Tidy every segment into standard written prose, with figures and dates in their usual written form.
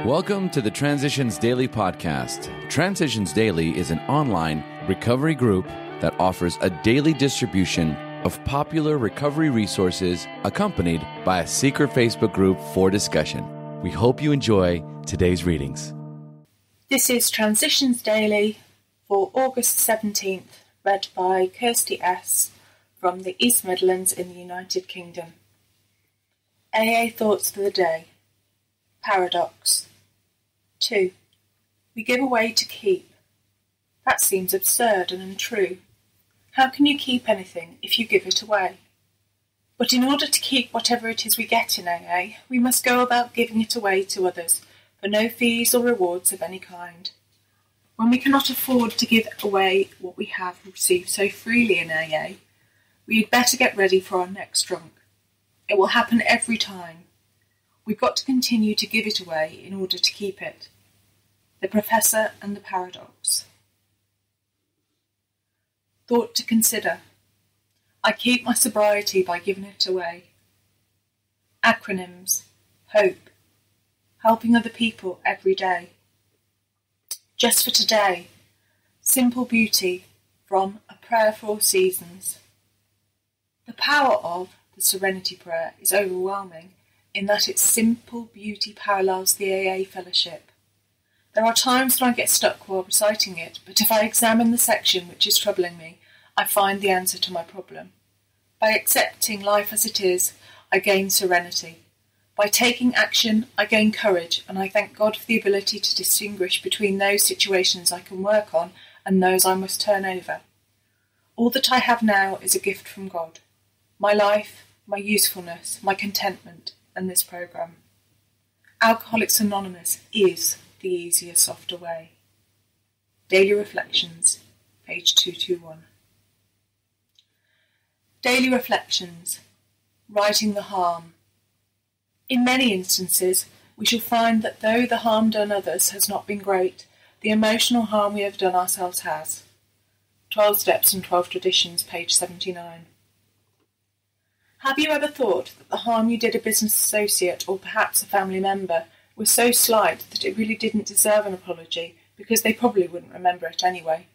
Welcome to the Transitions Daily podcast. Transitions Daily is an online recovery group that offers a daily distribution of popular recovery resources accompanied by a secret Facebook group for discussion. We hope you enjoy today's readings. This is Transitions Daily for August 17th, read by Kirsty S. from the East Midlands in the United Kingdom. AA Thoughts for the Day. Paradox. 2. We give away to keep. That seems absurd and untrue. How can you keep anything if you give it away? But in order to keep whatever it is we get in AA, we must go about giving it away to others for no fees or rewards of any kind. When we cannot afford to give away what we have received so freely in AA, we had better get ready for our next drunk. It will happen every time. We've got to continue to give it away in order to keep it. The Professor and the Paradox. Thought to consider. I keep my sobriety by giving it away. Acronyms. Hope. Helping other people every day. Just for today. Simple Beauty from A Prayer for All Seasons. The power of the Serenity Prayer is overwhelming in that its simple beauty parallels the AA fellowship. There are times when I get stuck while reciting it, but if I examine the section which is troubling me, I find the answer to my problem. By accepting life as it is, I gain serenity. By taking action, I gain courage, and I thank God for the ability to distinguish between those situations I can work on and those I must turn over. All that I have now is a gift from God. My life, my usefulness, my contentment, and this programme. Alcoholics Anonymous is the easier, softer way. Daily Reflections, page 221. Daily Reflections. Righting the harm. In many instances, we shall find that though the harm done others has not been great, the emotional harm we have done ourselves has. 12 Steps and 12 Traditions, page 79. Have you ever thought that the harm you did a business associate or perhaps a family member was so slight that it really didn't deserve an apology because they probably wouldn't remember it anyway?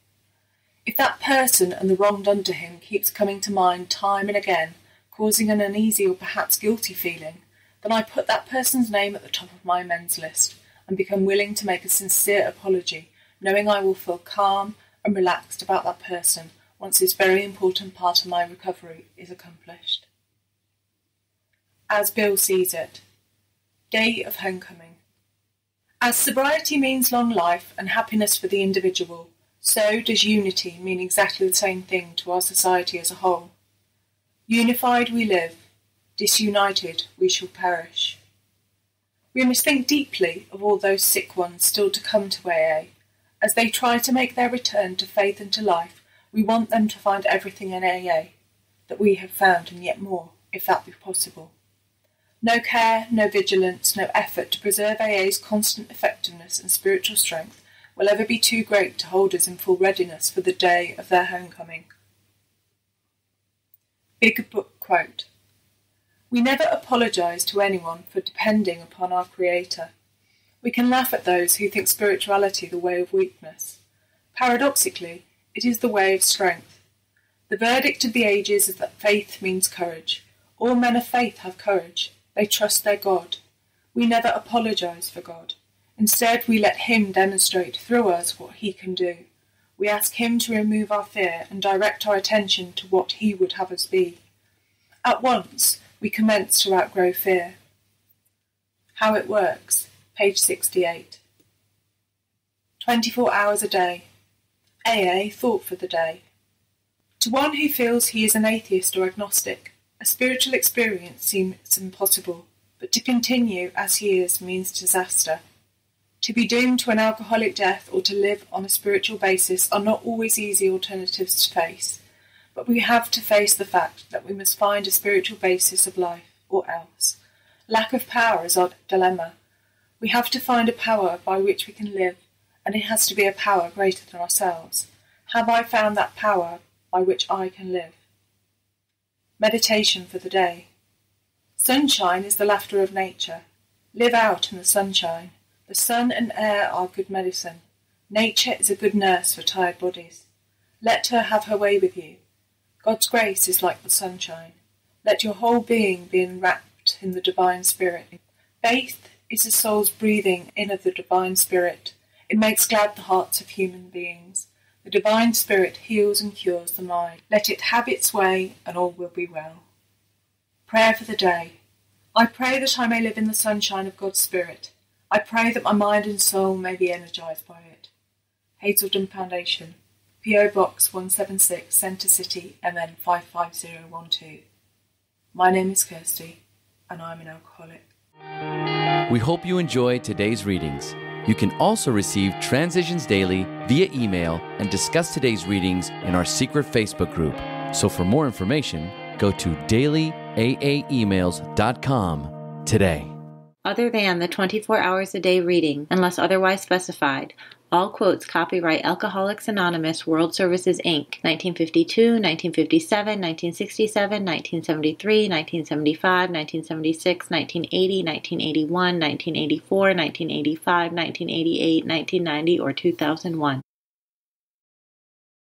If that person and the wrong done to him keeps coming to mind time and again, causing an uneasy or perhaps guilty feeling, then I put that person's name at the top of my amends list and become willing to make a sincere apology, knowing I will feel calm and relaxed about that person once this very important part of my recovery is accomplished. As Bill sees it. Day of Homecoming. As sobriety means long life and happiness for the individual, so does unity mean exactly the same thing to our society as a whole. Unified we live, disunited we shall perish. We must think deeply of all those sick ones still to come to AA. As they try to make their return to faith and to life, we want them to find everything in AA that we have found and yet more, if that be possible. No care, no vigilance, no effort to preserve AA's constant effectiveness and spiritual strength will ever be too great to hold us in full readiness for the day of their homecoming. Big Book Quote. We never apologise to anyone for depending upon our Creator. We can laugh at those who think spirituality the way of weakness. Paradoxically, it is the way of strength. The verdict of the ages is that faith means courage. All men of faith have courage. They trust their God. We never apologise for God. Instead, we let Him demonstrate through us what He can do. We ask Him to remove our fear and direct our attention to what He would have us be. At once, we commence to outgrow fear. How it works, page 68. 24 hours a day. AA Thought for the Day. To one who feels he is an atheist or agnostic, a spiritual experience seems impossible, but to continue as he is means disaster. To be doomed to an alcoholic death or to live on a spiritual basis are not always easy alternatives to face, but we have to face the fact that we must find a spiritual basis of life, or else. Lack of power is our dilemma. We have to find a power by which we can live, and it has to be a power greater than ourselves. Have I found that power by which I can live? Meditation for the day. Sunshine is the laughter of nature. Live out in the sunshine. The sun and air are good medicine. Nature is a good nurse for tired bodies. Let her have her way with you. God's grace is like the sunshine. Let your whole being be enwrapped in the divine spirit. Faith is the soul's breathing in of the divine spirit. It makes glad the hearts of human beings. The divine spirit heals and cures the mind. Let it have its way, and all will be well. Prayer for the day. I pray that I may live in the sunshine of God's Spirit. I pray that my mind and soul may be energized by it. Hazelden Foundation, P.O. Box 176, Centre City, MN 55012. My name is Kirsty, and I'm an alcoholic. We hope you enjoyed today's readings. You can also receive Transitions Daily via email and discuss today's readings in our secret Facebook group. So for more information, go to dailyaaemails.com today. Other than the 24 hours a day reading, unless otherwise specified, all quotes copyright Alcoholics Anonymous World Services, Inc., 1952, 1957, 1967, 1973, 1975, 1976, 1980, 1981, 1984, 1985, 1988, 1990, or 2001.